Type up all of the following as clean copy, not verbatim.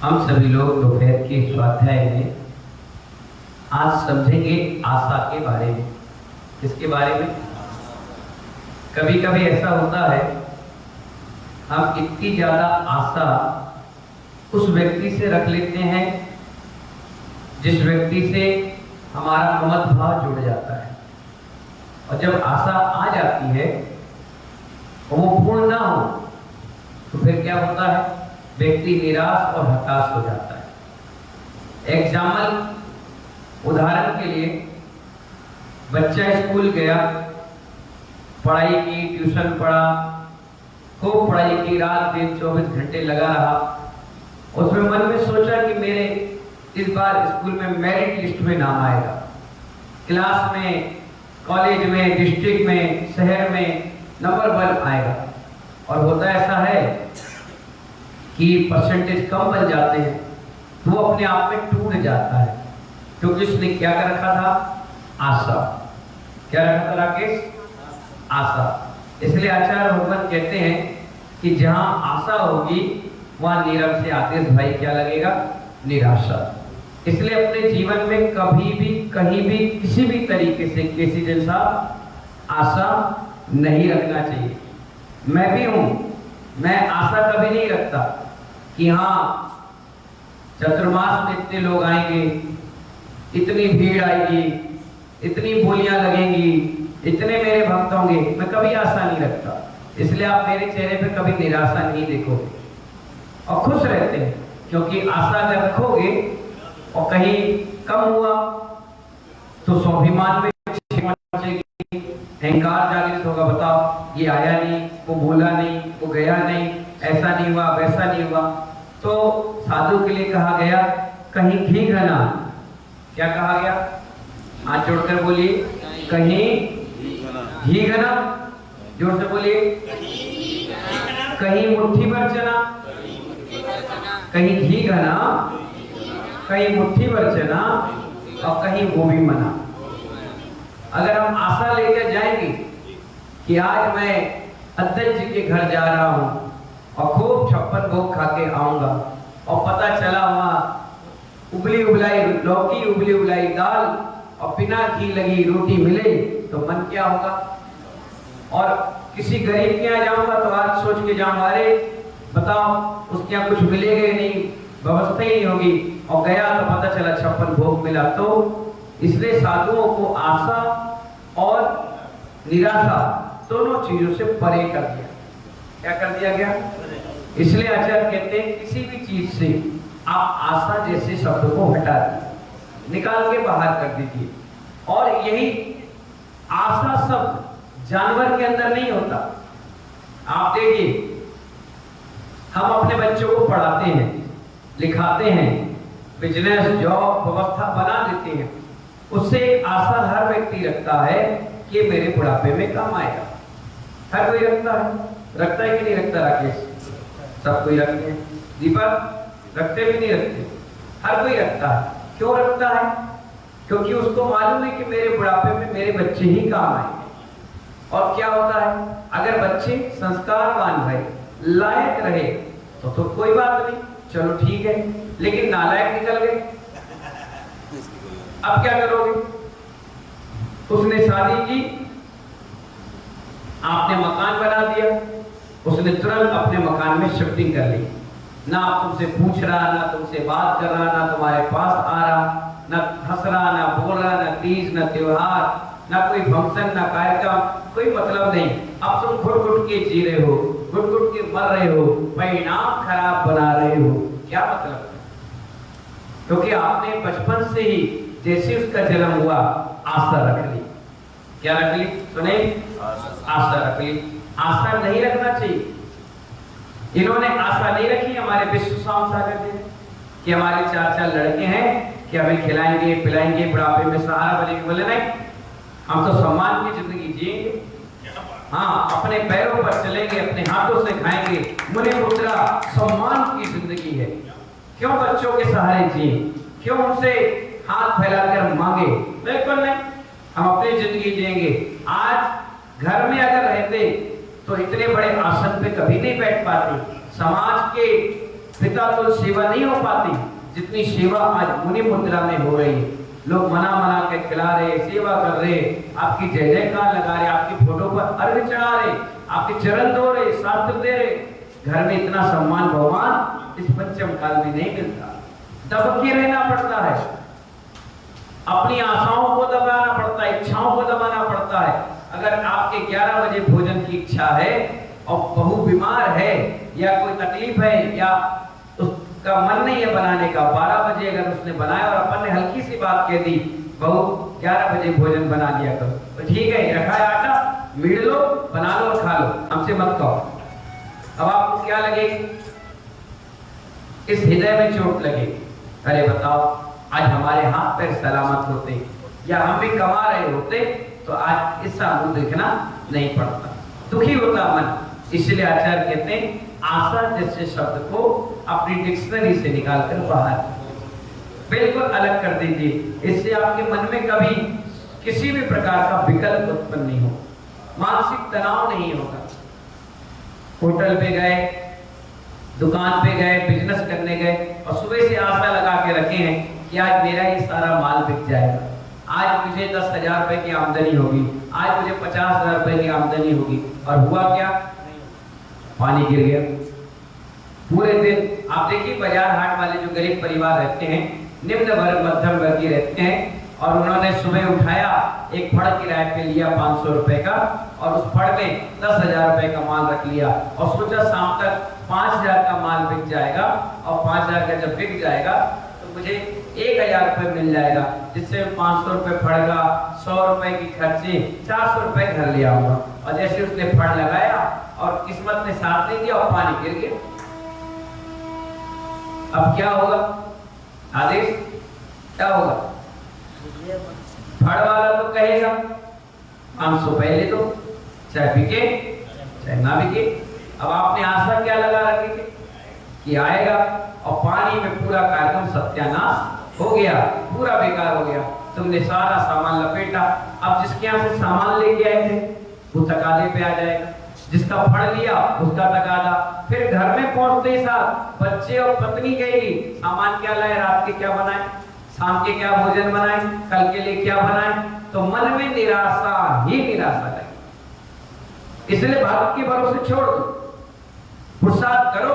हम सभी लोग दोपहर के स्वाध्याय में आज समझेंगे आशा के बारे में। किसके बारे में? कभी कभी ऐसा होता है, हम इतनी ज्यादा आशा उस व्यक्ति से रख लेते हैं जिस व्यक्ति से हमारा ममत भाव जुड़ जाता है, और जब आशा आ जाती है और वो पूर्ण ना हो तो फिर क्या होता है? व्यक्ति निराश और हताश हो जाता है। एग्जाम्पल, उदाहरण के लिए, बच्चा स्कूल गया, पढ़ाई की, ट्यूशन पढ़ा, खूब पढ़ाई की, रात दिन 24 घंटे लगा रहा। उसमें मन में सोचा कि मेरे इस बार स्कूल में मेरिट लिस्ट में नाम आएगा, क्लास में, कॉलेज में, डिस्ट्रिक्ट में, शहर में नंबर 1 आएगा। और होता ऐसा है कि परसेंटेज कम बन जाते हैं तो वो अपने आप में टूट जाता है, क्योंकि उसने क्या कर रखा था? आशा। क्या रखा था राकेश? आशा। इसलिए आचार्य भगवान कहते हैं कि जहां आशा होगी वहां नीरव से आदेश भाई क्या लगेगा? निराशा। इसलिए अपने जीवन में कभी भी, कहीं भी, किसी भी तरीके से किसी जैसा आशा नहीं रखना चाहिए। मैं भी हूं, मैं आशा कभी नहीं रखता कि हाँ चतुर्मास में इतने लोग आएंगे, इतनी भीड़ आएगी, इतनी बोलियां लगेंगी, इतने मेरे भक्त होंगे। मैं कभी आशा नहीं रखता। इसलिए आप मेरे चेहरे पे कभी निराशा नहीं देखोगे और खुश रहते हैं, क्योंकि आशा अगर रखोगे और कहीं कम हुआ तो स्वाभिमान में अहंकार जागृत होगा। बताओ, ये आया नहीं, वो बोला नहीं, वो गया नहीं, ऐसा नहीं हुआ, वैसा नहीं हुआ। तो साधु के लिए कहा गया, कहीं घी घना। क्या कहा गया? हाथ जोड़कर बोलिए, कहीं घी घना। जोर से बोलिए, कहीं मुट्ठी भर चना। कहीं घी घना, कहीं मुट्ठी भर चना, और कहीं गोभी मना। अगर हम आशा लेकर जाएंगे कि आज मैं अध्यक्ष जी के घर जा रहा हूं और खूब 56 भोग खा के आऊंगा, और पता चला वहां उबली उबलाई लौकी, उबली उबलाई दाल और बिना घी लगी रोटी मिले, तो मन क्या होगा? और किसी गरीब के यहाँ जाऊंगा तो आज सोच के जाऊंगा, अरे बताओ उसके यहाँ कुछ मिलेगा नहीं, व्यवस्था ही नहीं होगी, और गया तो पता चला 56 भोग मिला। तो इसलिए साधुओं को आशा और निराशा दोनों चीजों से परे कर दिया। क्या कर दिया गया? इसलिए आचार्य कहते हैं किसी भी चीज से आप आशा जैसे शब्द को हटा दीजिए, निकाल के बाहर कर दीजिए। और यही आशा शब्द जानवर के अंदर नहीं होता। आप देखिए, हम अपने बच्चों को पढ़ाते हैं, लिखाते हैं, बिजनेस, जॉब, व्यवस्था बना देते हैं। उससे एक आशा हर व्यक्ति रखता है कि मेरे बुढ़ापे में काम आएगा। हर कोई रखता है। रखता है कि नहीं रखता राकेश? सब कोई रखते हैं। दीपक, रखते भी नहीं रखते? हर कोई रखता है। क्यों रखता है? क्योंकि उसको मालूम है कि मेरे बुढ़ापे में मेरे बच्चे ही काम आएंगे। और क्या होता है, अगर बच्चे संस्कारवान रहे, लायक रहे तो कोई बात नहीं, चलो ठीक है। लेकिन नालायक निकल गए, अब क्या करोगे? उसने शादी की, आपने मकान बना दिया, उसने तुरंत अपने मकान में शिफ्टिंग कर ली। ना तुमसे पूछ रहा, ना तुमसे बात कर रहा, ना तुम्हारे पास आ रहा, ना हंस रहा, ना बोल रहा, ना तीज, ना त्योहार, ना कोई फंक्शन, ना कार्यक्रम, कोई मतलब नहीं। अब तुम घुट घुट के जी रहे हो, घुट घुट के मर रहे हो, परिणाम खराब बना रहे हो। क्या मतलब? क्योंकि आपने बचपन से ही जैसे उसका जन्म हुआ आशा रख ली। क्या रख ली? सुने, आशा रख ली। आशा नहीं रखना चाहिए। इन्होंने आशा नहीं रखी हमारे विश्व शाम सागर जी कि हमारे 4 लड़के हैं कि हमें खिलाएंगे, पिलाएंगे, बुढ़ापे में सहारा बनेंगे। बोले नहीं, हम तो सम्मान की जिंदगी जिएंगे। हाँ, अपने पैरों पर चलेंगे, अपने हाथों से खाएंगे, मुनि मुद्रा सम्मान की जिंदगी है। क्यों बच्चों के सहारे जिए? क्यों उनसे हाथ फैलाकर मांगे? बिल्कुल नहीं, हम अपनी जिंदगी जिएंगे। आज घर में अगर रहते तो इतने बड़े आसन पे कभी नहीं बैठ पाते। समाज के पिता तो सेवा नहीं हो पाती जितनी सेवा आज मुनि मुद्रा में हो रही है। लोग मना मना के खिला रहे, सेवा कर रहे, आपकी जय जयकार लगा रहे, आपकी फोटो पर अर्घ चढ़ा रहे, आपके चरण धो रहे, शास्त्र दे रहे। घर में इतना सम्मान भगवान इस पंचम काल में नहीं मिलता। दब के रहना पड़ता है, अपनी आशाओं को दबाना पड़ता है, इच्छाओं को दबाना पड़ता है। अगर आपके 11 बजे भोजन की इच्छा है और बहू बीमार है या कोई तकलीफ है या उसका मन नहीं है बनाने का, 12 बजे अगर उसने बनाया और अपन ने हल्की सी बात कह दी, बहू 11 बजे भोजन बना लिया करो, तो ठीक है, रखा है आटा, मीड़ लो, बना लो और खा लो, हमसे मत कहो। अब आपको क्या लगे? इस हृदय में चोट लगे, अरे बताओ आज हमारे हाथ पैर सलामत होते या हम भी कमा रहे होते तो आज ऐसा मुंह देखना नहीं पड़ता, दुखी होता मन। इसलिए आचार्य कहते हैं आशा जैसे शब्द को अपनी डिक्शनरी से निकालकर बाहर बिल्कुल अलग कर दीजिए। इससे आपके मन में कभी किसी भी प्रकार का विकल्प उत्पन्न नहीं हो, मानसिक तनाव नहीं होगा। होटल पे गए, दुकान पे गए, बिजनेस करने गए और सुबह से आशा लगा के रखे हैं कि आज मेरा ये सारा माल बिक जाएगा, आज मुझे 10,000 रुपए की आमदनी होगी, आज मुझे 50,000 रुपए की आमदनी होगी, और हुआ क्या? पानी गिर गया। पूरे दिन आप देखिए बाजार हाट वाले जो गरीब परिवार रहते हैं, निम्न वर्ग मध्यम वर्गीय रहते हैं, और उन्होंने सुबह उठाया, एक फड़ किराए पे लिया 500 रुपए का, और उस फड़ में 10,000 रुपए का माल रख लिया और सोचा शाम तक 5,000 का माल बिक जाएगा, और 5,000 का जब बिक जाएगा तो मुझे 1,000 रुपए मिल जाएगा, जिससे 500 रुपए फड़ का, 100 रुपए की खर्चे, 400 रुपए घर ले आऊंगा। और जैसे उसने फड़ लगाया और किस्मत ने साथ नहीं दिया और पानी गिर गया। अब क्या होगा? आदेश क्या होगा? फड़ वाला तो कहेगा 500 पहले दो, चाहे बिके चाहे ना बिके। अब आपने आशा क्या लगा रखी थी कि आएगा, और पानी में पूरा कार्यक्रम सत्यानाश हो गया, पूरा बेकार हो गया। तुमने सारा सामान लपेटा, अब जिसके यहाँ से सामान लेके आए थे वो तकादे पे आ जाएगा, जिसका फड़ लिया उसका तकादा, फिर घर में पहुंचते ही साथ बच्चे और पत्नी गई, सामान क्या लाए, रात के क्या बनाए, शाम के क्या भोजन बनाए, कल के लिए क्या बनाए, तो मन में निराशा ही निराशा लगी। इसलिए भारत के भरोसे छोड़ दो, पुरुषार्थ करो,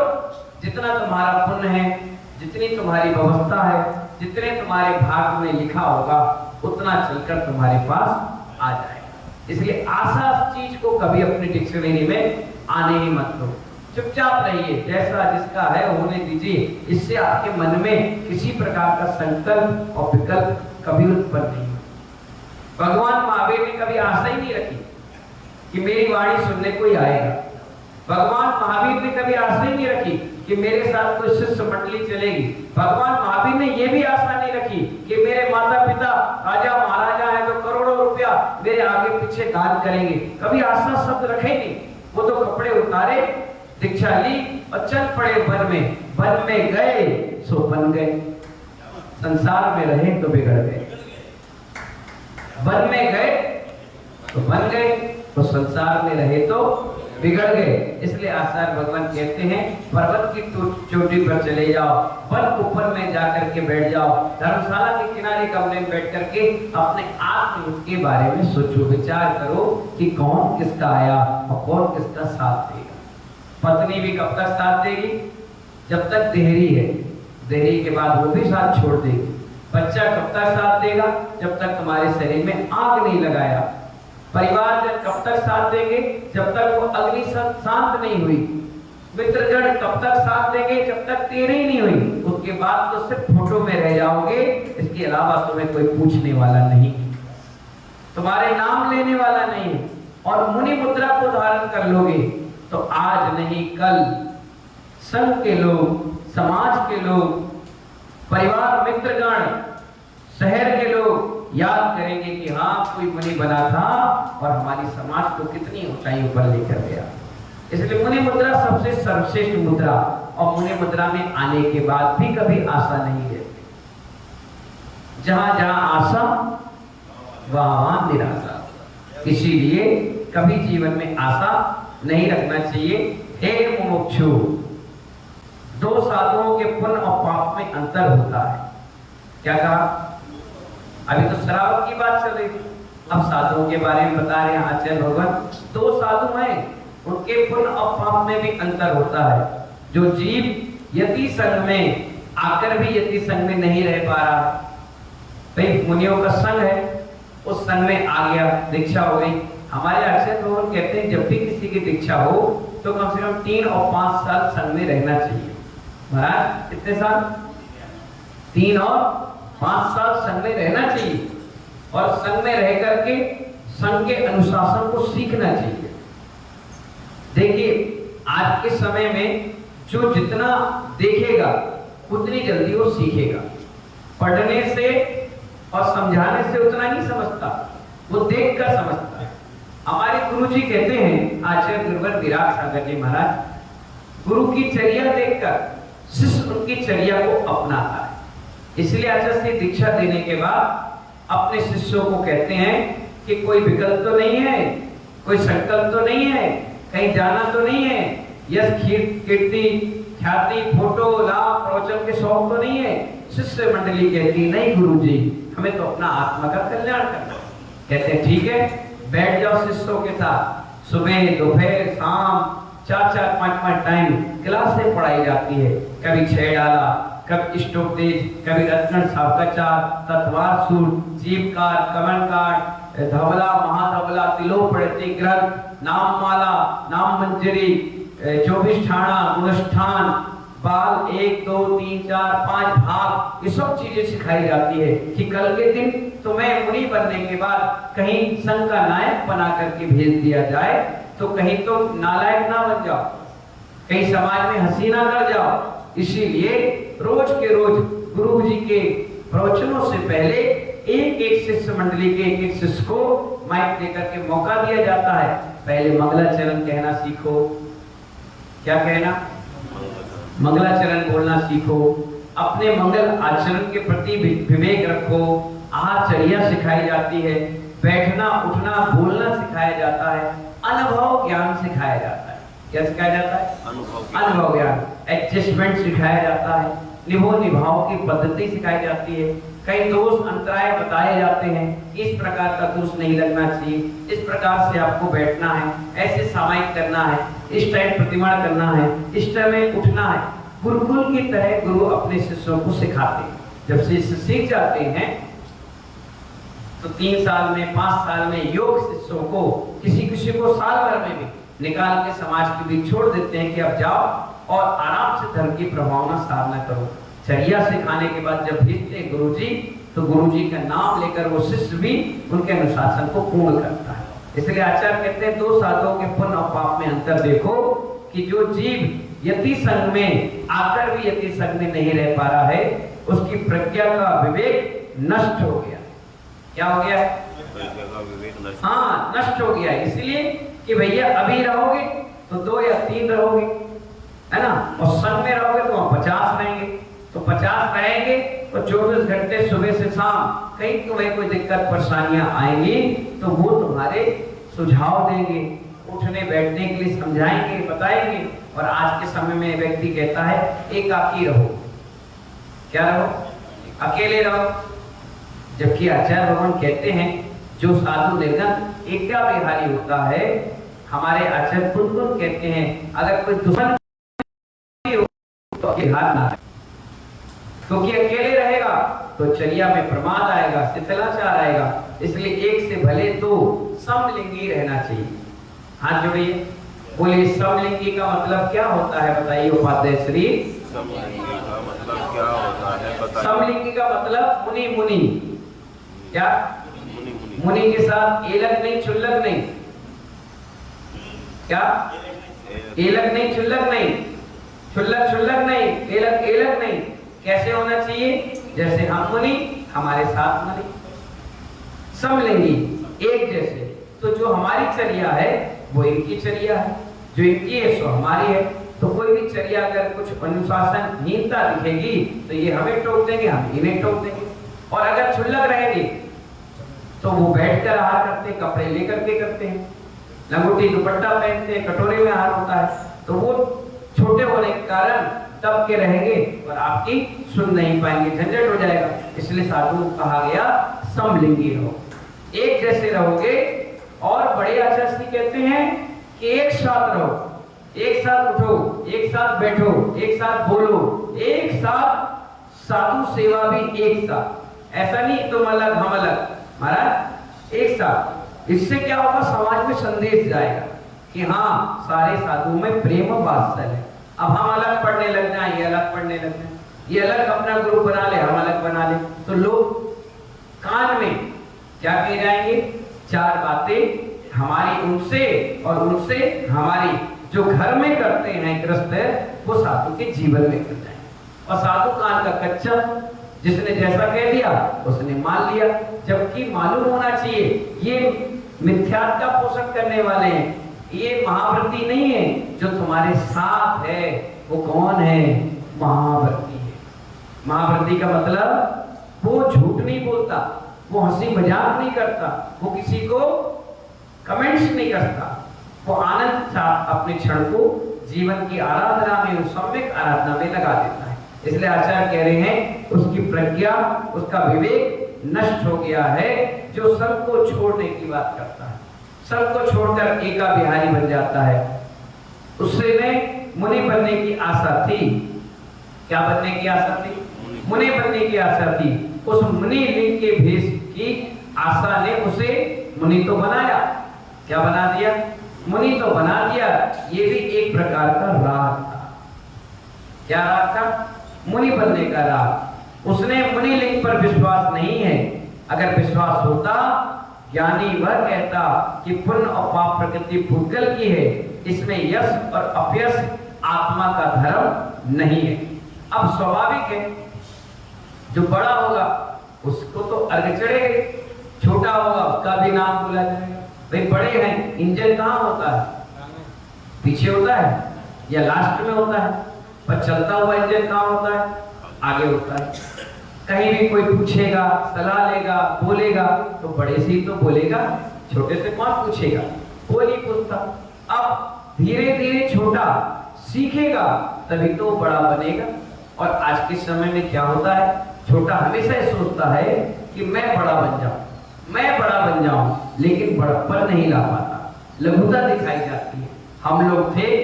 जितना तुम्हारा पुण्य है, जितनी तुम्हारी व्यवस्था है, जितने तुम्हारे भाग में लिखा होगा उतना चलकर तुम्हारे पास आ जाएगा। इसलिए आशा चीज को कभी अपनी डिक्शनरी में आने ही मत दो, चुपचाप रहिए, जैसा जिसका है होने दीजिए। इससे आपके मन में किसी प्रकार का संकल्प और विकल्प कभी उत्पन्न नहीं हो। भगवान महावीर ने कभी आशा ही नहीं रखी कि मेरी वाणी सुनने कोई आएगा। भगवान महावीर ने कभी आशा ही नहीं रखी कि मेरे साथ कोई शिष्य मंडली चलेगी। भगवान महावीर ने यह भी आशा नहीं रखी कि मेरे माता पिता राजा महाराजा है तो करोड़ों रुपया मेरे आगे पीछे दान करेंगे। कभी आशा शब्द रखे नहीं। वो तो कपड़े उतारे, दीक्षा ली और चल पड़े वन में। वन में गए सो बन गए, संसार में रहे तो बिगड़ गए। वन में गए तो बन गए, तो संसार में रहे तो बिगड़ गए। इसलिए आचार्य भगवान कहते हैं पर्वत की चोटी पर चले जाओ, वन ऊपर में जाकर के बैठ जाओ, धर्मशाला के किनारे कमरे में बैठ करके अपने आत्म के बारे में सोचो, विचार करो कि कौन किसका आया और कौन किसका साथ देगा। पत्नी भी कब तक साथ देगी? जब तक देहरी है, देहरी के बाद वो भी साथ छोड़ देगी। बच्चा कब तक साथ देगा? जब तक तुम्हारे शरीर में आग नहीं लगाया। परिवार जब कब तक साथ देंगे? जब तक वो अग्नि शांत नहीं हुई। मित्रगण कब तक साथ देंगे? जब तक तेरे ही नहीं हुई। उसके बाद तो सिर्फ फोटो में रह जाओगे, इसके अलावा तुम्हें कोई पूछने वाला नहीं, तुम्हारे नाम लेने वाला नहीं। और मुनि मुद्रा को धारण कर लोगे तो आज नहीं कल संघ के लोग, समाज के लोग, परिवार मित्रगण, शहर के लोग याद करेंगे कि हाँ कोई मुनि बना था और हमारी समाज को कितनी ऊंचाई पर लेकर गया। इसलिए मुनि मुद्रा सबसे सर्वश्रेष्ठ मुद्रा, और मुनि मुद्रा में आने के बाद भी कभी आशा नहीं रहती। जहां जहां आशा वहां वहां निराशा। इसीलिए कभी जीवन में आशा नहीं रखना चाहिए। हे मुमुक्षु, दो साधुओं के पुण्य और पाप में अंतर होता है। क्या कहा? अभी तो शराब की बात चल रही थी, अब साधुओं के बारे में बता रहे हैं आचार्य भगवान। दो साधु हैं, उनके पुण्य और पाप में भी अंतर होता है। जो जीव यति संग में आकर भी यति संग में नहीं रह पा रहा, भाई मुनियों का संग है, उस संग में आ गया, दीक्षा हो गई। हमारे आचार्य भगवान कहते हैं जब भी किसी की दीक्षा हो तो कम से कम 3 और 5 साल संग में रहना चाहिए। महाराज कितने साल? 3 और 5 साल संग में रहना चाहिए, और संग में रह करके संघ के अनुशासन को सीखना चाहिए। देखिए आज के समय में जो जितना देखेगा उतनी जल्दी वो सीखेगा। पढ़ने से और समझाने से उतना नहीं समझता, वो देखकर समझता है। हमारे गुरु जी कहते हैं, आचार्य गुरुवर विराग सागर जी महाराज, गुरु की चर्या देखकर शिष्य उनकी चर्या को अपनाता है। इसलिए आचार्य से दीक्षा देने के बाद अपने शिष्यों को कहते हैं कि कोई विकल्प तो नहीं है, कोई संकल्प तो नहीं है, कहीं जाना तो नहीं है, यश कीर्ति ख्याति फोटो लाभ प्रवचन के शौक तो नहीं है। शिष्य मंडली कहती नहीं गुरुजी, हमें तो अपना आत्मा का कल्याण करना। कहते हैं ठीक है, बैठ जाओ शिष्यों के साथ, सुबह दोपहर शाम 4-4 5-5 टाइम क्लासें पढ़ाई जाती है। कभी 6 डाला, कभी स्टोक तेज, कभी रत्न सावकाचार, तत्वार सूट, जीव काट, कमल काट, धवला महाधवला, तिलो पढ़ती ग्रंथ, नाम माला, नाम मंजरी, 24 ठाणा, अनुष्ठान, बाल 1 2 3 4 5 भाग, ये सब चीजें सिखाई जाती है कि कल के दिन तुम्हें मुनि बनने के बाद कहीं संघ का नायक बना करके भेज दिया जाए तो कहीं तो नालायक ना बन जाओ, कहीं समाज में हंसी ना कर जाओ। इसीलिए रोज के रोज गुरु जी के प्रवचनों से पहले एक शिष्य मंडली के एक शिष्य को माइक देकर के मौका दिया जाता है। पहले मंगलाचरण कहना सीखो। क्या कहना? मंगलाचरण बोलना सीखो। अपने मंगल आचरण के प्रति विवेक रखो। आहारचर्या सिखाई जाती है, बैठना उठना बोलना सिखाया जाता है, अनुभव ज्ञान सिखाया जाता है। क्या सिखाया जाता है? अनुभव ज्ञान। एडजस्टमेंट सिखाया जाता है, निभाव की पद्धति सिखाई जाती है, कई दोष अंतराय बताए जाते हैं, इस प्रकार का दोष नहीं लगना चाहिए, इस प्रकार से आपको बैठना है, ऐसे सामायिक करना है, इस टाइम प्रतिमाण करना है, इस टाइम में उठना है। गुरुकुल की तरह गुरु अपने शिष्यों को सिखाते हैं। जब शिष्य सीख जाते हैं तो 3 साल में 5 साल में योग शिष्यों को किसी को साल भर में भी निकाल के समाज के बीच छोड़ देते हैं कि अब जाओ और आराम से धर्म की प्रभावना साधना करो। चर्या सिखाने के बाद जब भेजते गुरुजी तो गुरुजी का नाम लेकर वो शिष्य भी उनके अनुशासन को पूर्ण करता है। इसलिए आचार्य कहते हैं 2 साधुओं के पुण्य और पाप में अंतर देखो कि जो जीव यति संग में आकर भी यति संग में नहीं रह पा रहा है उसकी प्रज्ञा का विवेक नष्ट हो गया। क्या हो गया? हाँ, नष्ट हो गया। इसलिए कि भैया अभी रहोगे तो 2 या 3 रहोगे, है ना, और संग में रहोगे तो 50 रहेंगे, तो 50 रहेंगे तो 24 घंटे सुबह से शाम कहीं तुम्हें कोई दिक्कत परेशानियां आएंगी तो वो तुम्हारे सुझाव देंगे, उठने बैठने के लिए समझाएंगे, बताएंगे। और आज के समय में व्यक्ति कहता है एकाकी रहो। क्या रहो? अकेले रहो। जबकि आचार्य भगवान कहते हैं जो साधु निर्गत एका विहारी होता है, हमारे आचार्य खुद कहते हैं अगर कोई दुश्मन तो हाथ ना, क्योंकि अकेले रहेगा तो चर्या में प्रमाद आएगा, शिथिलाचार आएगा। इसलिए एक से भले 2 समलिंगी रहना चाहिए। हाथ जोड़िए, बोलिए समलिंगी का मतलब क्या होता है बताइए उपाध्याय श्री। समलिंगी का मतलब क्या होता है बताइए। समलिंगी का मतलब मुनि मुनि। क्या? मुनि मुनि। मुनि के साथ एलक नहीं छुल्लक नहीं। क्या? एलक नहीं छुल्लक नहीं, छुल्लक नहीं, एलक नहीं। कैसे होना चाहिए? जैसे हम मुनि हमारे साथ मुनि, समलिंगी एक जैसे। तो जो हमारी चर्या है वो इनकी चर्या है, जो इनकी है सो हमारी है। तो कोई भी चर्या अगर कुछ अनुशासनहीनता दिखेगी तो ये हमें टोक देंगे, हम इन्हें टोक देंगे। और अगर छुल्लक रहेगी तो वो बैठकर आहार करते, कपड़े लेकर के करते हैं, लंगोटी दुपट्टा पहनते हैं, कटोरे में आहार होता है। तो वो छोटे होने के कारण दब के रहेंगे और आपकी सुन नहीं पाएंगे, झंझट हो जाएगा। इसलिए साधु कहा गया समलिंगी रहो, एक जैसे रहोगे। और बड़े आचार्य कहते हैं कि एक साथ रहो, एक साथ उठो, एक साथ बैठो, एक साथ बोलो, एक साथ साधु सेवा भी एक साथ। ऐसा नहीं तुम अलग हम अलग, महाराज एक साथ। इससे क्या होगा, समाज में संदेश जाएगा कि हाँ सारे साधुओं में प्रेम वात्सल्य है। अब हम अलग पढ़ने लग जाए, ये अलग पढ़ने लग जाए, ये अलग अपना ग्रुप बना ले, हम अलग बना ले, तो लोग कान में क्या कह जाएंगे, चार बातें हमारी उनसे और उनसे हमारी, जो घर में करते हैं गृहस्थ वो साधु के जीवन में कर जाएंगे। और साधु कान का कच्चा, जिसने जैसा कह दिया उसने मान लिया, जबकि मालूम होना चाहिए ये मिथ्यात्व का पोषण करने वाले हैं, ये महाव्रती नहीं है। जो तुम्हारे साथ है वो कौन है, महाव्रती है। महाव्रती का मतलब वो झूठ नहीं बोलता, वो हंसी मजाक नहीं करता, वो किसी को कमेंट्स नहीं करता, वो आनंद के साथ अपने क्षण को जीवन की आराधना में, सम्यक आराधना में लगा देता है। इसलिए आचार्य कह रहे हैं उसकी प्रज्ञा, उसका विवेक नष्ट हो गया है, जो सब को छोड़ने की बात करता है, सब को छोड़कर एका बिहारी बन जाता है। उससे में मुनि बनने की आशा थी। क्या बनने की आशा थी? मुनि बनने की आशा थी। उस मुनि लिंग के भेष की आशा ने उसे मुनि तो बनाया, क्या बना दिया, मुनि तो बना दिया। ये भी एक प्रकार का राग था। क्या राग था? मुनि बनने का राग। उसने मुनि लिंग पर विश्वास नहीं है। अगर विश्वास होता, ज्ञानी वह कहता कि पुण्य और पाप प्रकृति भूतगल की है, इसमें यश और अपयश आत्मा का धर्म नहीं है। अब स्वाभाविक है, जो बड़ा होगा उसको तो अर्घ चढ़ेगा, छोटा होगा उसका भी नाम बोला जाएगा। भाई बड़े हैं, इंजन कहाँ होता है? पीछे होता है या लास्ट में होता है? पर चलता हुआ इंजन कहाँ होता है? आगे होता है। कहीं भी कोई पूछेगा, सलाह लेगा, बोलेगा तो बड़े से ही तो बोलेगा, छोटे से कौन पूछेगा? वो नहीं पूछता। अब धीरे धीरे छोटा सीखेगा तभी तो बड़ा बनेगा। और आज के समय में क्या होता है, छोटा हमेशा ही सोचता है कि मैं बड़ा बन जाऊं, मैं बड़ा बन जाऊं, लेकिन बड़प्पन नहीं ला पाता, लघुता दिखाई जाती है। हम लोग थे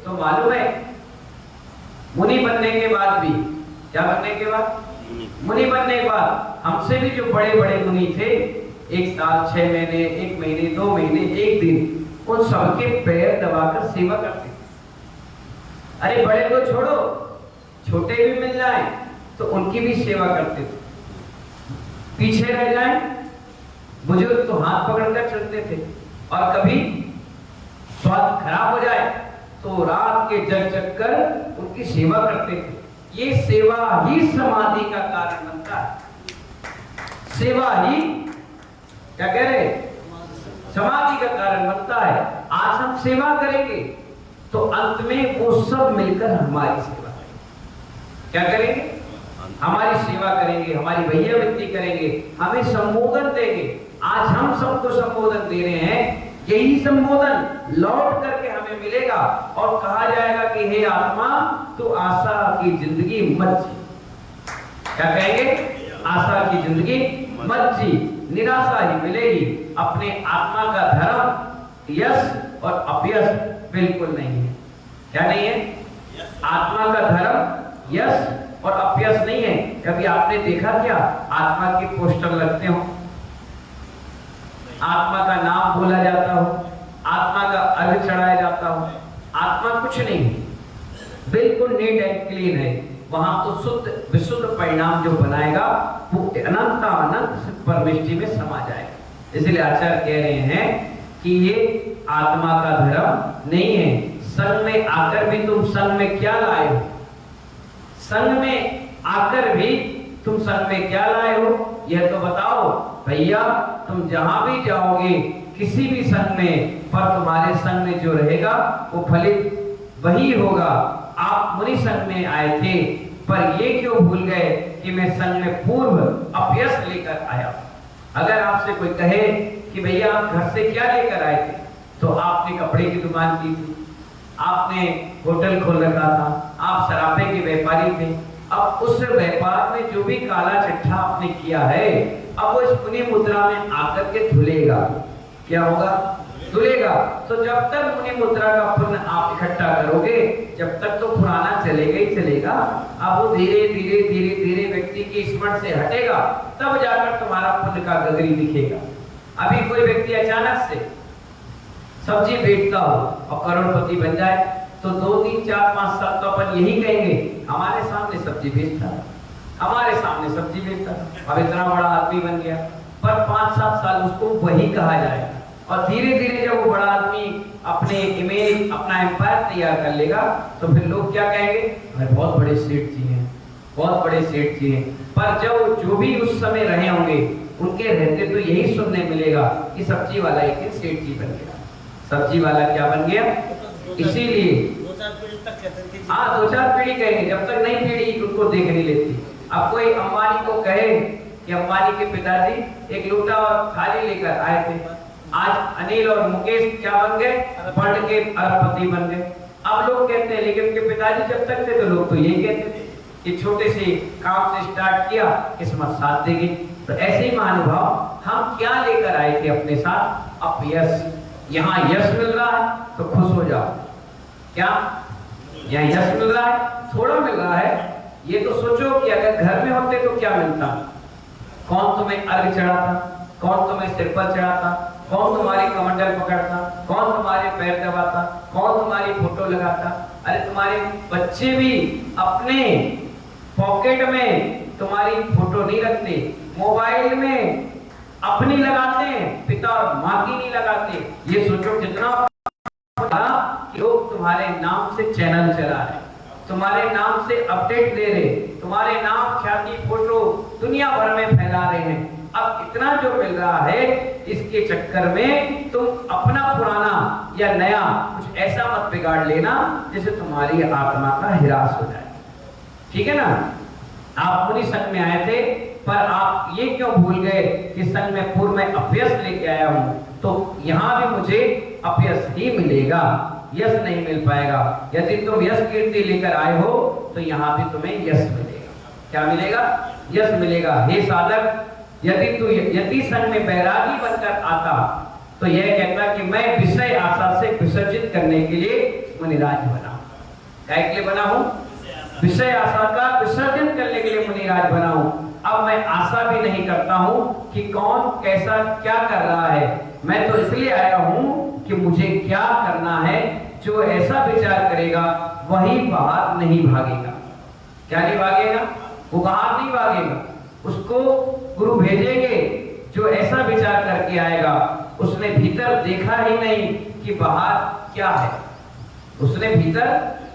तो मालूम है, मुनि बनने के बाद भी, क्या बनने के बाद, मुनि बनने के बाद हमसे भी जो बड़े बड़े मुनि थे, 1 साल 6 महीने, 1 महीने, 2 महीने, 1 दिन, उन सबके पैर दबाकर सेवा करते। अरे बड़े को छोड़ो, छोटे भी मिल जाए तो उनकी भी सेवा करते थे। पीछे रह जाए बुजुर्ग तो हाथ पकड़कर चलते थे, और कभी स्वास्थ्य खराब हो जाए तो रात के जग चक्कर उनकी सेवा करते थे। ये सेवा ही समाधि का कारण बनता है। सेवा ही क्या कह रहे, समाधि का कारण बनता है। आज हम सेवा करेंगे तो अंत में वो सब मिलकर हमारी सेवा करेंगे। क्या करेंगे? हमारी सेवा करेंगे, हमारी भैया वित्ती करेंगे, हमें संबोधन देंगे। आज हम सबको संबोधन दे रहे हैं, यही संबोधन लौट करके हमें मिलेगा और कहा जाएगा कि हे आत्मा, तू आशा की जिंदगी मत जी। क्या कहेंगे? आशा की जिंदगी मत जी, निराशा ही मिलेगी। अपने आत्मा का धर्म यश और अपयश बिल्कुल नहीं है। क्या नहीं है? आत्मा का धर्म यश और अपयश नहीं है। कभी आपने देखा क्या आत्मा के पोस्टर लगते हो, आत्मा का नाम बोला जाता हो, आत्मा का अर्घ चढ़ाया जाता हो? आत्मा कुछ नहीं है, बिल्कुल नीट एंड क्लीन है। वहां तो शुद्ध विशुद्ध परिणाम जो बनाएगा वो अनंत अनंत परमिष्टि में समा जाएगा। इसलिए आचार्य कह रहे हैं कि ये आत्मा का धर्म नहीं है। संग में आकर भी तुम संग में क्या लाए हो? संग में आकर भी तुम संग में क्या लाए हो, यह तो बताओ भैया। तुम जहां भी जाओगे किसी भी संग में, पर तुम्हारे संग में जो रहेगा वो फलित वही होगा। आप मुनि संग में आए थे, पर ये क्यों भूल गए कि मैं संग में पूर्व अपयश लेकर आया। अगर आपसे कोई कहे कि भैया आप घर से क्या लेकर आए थे, तो आपने कपड़े की दुकान की थी, आपने होटल खोल रखा था, आप सराफे के व्यापारी थे। अब उस व्यापार में जो भी काला चिट्ठा आपने किया है, अब वो इस पुण्य मुद्रा में आकर के धुलेगा। क्या होगा? धुलेगा। तो जब तक पुण्य मुद्रा का पुण्य आप इकट्ठा करोगे, जब तक तो पुराना चलेगा ही चलेगा। अब वो धीरे धीरे धीरे धीरे व्यक्ति की स्मरण से हटेगा, तब जाकर तुम्हारा पुण्य का गगरी दिखेगा। अभी कोई व्यक्ति अचानक से सब्जी बेचता हो और करोड़पति बन जाए, तो 2, 3, 4, 5 साल तो अपन यही कहेंगे, हमारे सामने सब्जी बेचता है, हमारे सामने सब्जी बेचता है, अब इतना बड़ा आदमी बन गया। पर 5-7 साल उसको वही कहा जाएगा, और धीरे धीरे जब वो बड़ा आदमी अपने इमेज, अपना एम्पायर तैयार कर लेगा, तो फिर लोग क्या कहेंगे? अरे बहुत बड़े सेठ जी हैं, बहुत बड़े सेठ जी हैं। पर जब जो भी उस समय रहे होंगे, उनके रहते तो यही सुनने मिलेगा कि सब्जी वाला एक दिन सेठ जी बन गया, सब्जी वाला क्या बन गया। इसीलिए 2-4 पीढ़ी तक कहते थे। हाँ, 2-4 पीढ़ी कहेंगे, जब तक नई पीढ़ी उनको देख नहीं लेती। अब कोई अंबानी को कहे कि अंबानी के पिताजी एक लोटा और थाली लेकर आए थे, आज अनिल और मुकेश क्या बन गए? पढ़ के अरबपति बन गए। अब लोग कहते हैं, लेकिन उनके पिताजी जब तक थे तो लोग तो यही कहते थे कि छोटे से काम से स्टार्ट किया, किस्मत साथ देगी। तो ऐसे ही महानुभाव, हम क्या लेकर आए थे अपने साथ? अब यश, यहाँ यश मिल रहा है तो खुश हो जाओ। क्या यहाँ यश मिल रहा है? थोड़ा मिल रहा है। ये तो सोचो कि अगर घर में होते तो क्या मिलता? कौन तुम्हें अर्घ चढ़ाता? कौन तुम्हें सिर पर चढ़ाता? कौन तुम्हारी कमंडल पकड़ता? कौन तुम्हारे पैर दबाता? कौन तुम्हारी फोटो लगाता? अरे तुम्हारे बच्चे भी अपने पॉकेट में तुम्हारी फोटो नहीं रखते, मोबाइल में अपनी लगाते हैं, पिता और माँ की नहीं लगाते। ये सोचो कितना लोग तुम्हारे नाम से चैनल चला रहे, तुम्हारे नाम से अपडेट दे रहे, तुम्हारे नाम ख्याति फोटो दुनिया भर में फैला रहे हैं। अब इतना जो मिल रहा है, इसके चक्कर में तुम अपना पुराना या नया कुछ ऐसा मत बिगाड़ लेना जिससे तुम्हारी आत्मा का हिरास हो जाए। ठीक है ना? आप मुनि संघ में आए थे, पर आप ये क्यों भूल गए कि संघ में पूर्व में अपयश लेके आया हूं, तो यहां भी मुझे अपयश ही मिलेगा, यश नहीं मिल पाएगा। यदि तुम यश कीर्ति लेकर आए हो तो यहाँ भी तुम्हें यश मिलेगा। क्या मिलेगा? यश मिलेगा। हे साधक, यदि तू यति संघ में बैरागी बनकर आता तो यह कहता कि मैं विषय आशा से विसर्जित करने के लिए मुनिराज बना। क्या के लिए बना हूं? विषय आशा का विसर्जन करने के लिए मुनिराज बना हूं। अब मैं आशा भी नहीं करता हूं कि कौन कैसा क्या कर रहा है। मैं तो इसलिए आया हूं कि मुझे क्या करना है। जो ऐसा विचार करेगा वही बाहर नहीं भागेगा। क्या नहीं भागेगा? वो बाहर नहीं भागेगा। उसको गुरु भेजेंगे जो ऐसा विचार करके आएगा, उसने भीतर देखा ही नहीं कि बाहर क्या है, उसने भीतर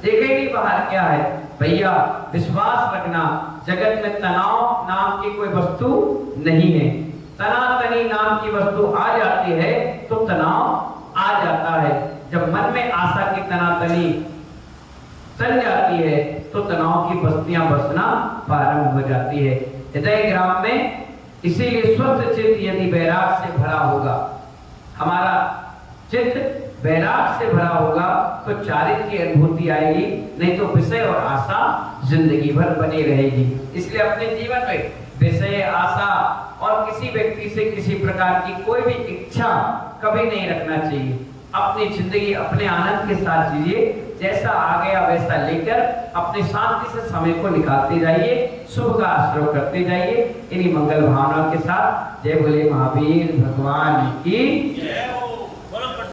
देखा ही नहीं बाहर क्या है। भैया विश्वास रखना, जगत में तनाव नाम की कोई वस्तु नहीं है। तनातनी नाम की वस्तु आ जाती है तो तनाव आ जाता है। जब मन में आशा की तनातनी चल जाती है तो तनाव की बस्तियां बसना प्रारंभ हो जाती है हृदय ग्राम में। इसीलिए स्वस्थ चित्त यदि वैराग से भरा होगा, हमारा चित्त वैराग से भरा होगा तो चारित्र्य की अनुभूति आएगी, नहीं तो विषय और आशा जिंदगी भर बनी रहेगी। इसलिए अपने जीवन में विषय, आशा और किसी व्यक्ति से किसी प्रकार की कोई भी इच्छा कभी नहीं रखना चाहिए। अपनी जिंदगी अपने आनंद के साथ जिए, जैसा आ गया वैसा लेकर अपनी शांति से समय को निकालते जाइए, शुभ का आश्रय करते जाइए। इन्हीं मंगल भावना के साथ जय बोले महावीर भगवान की जय हो।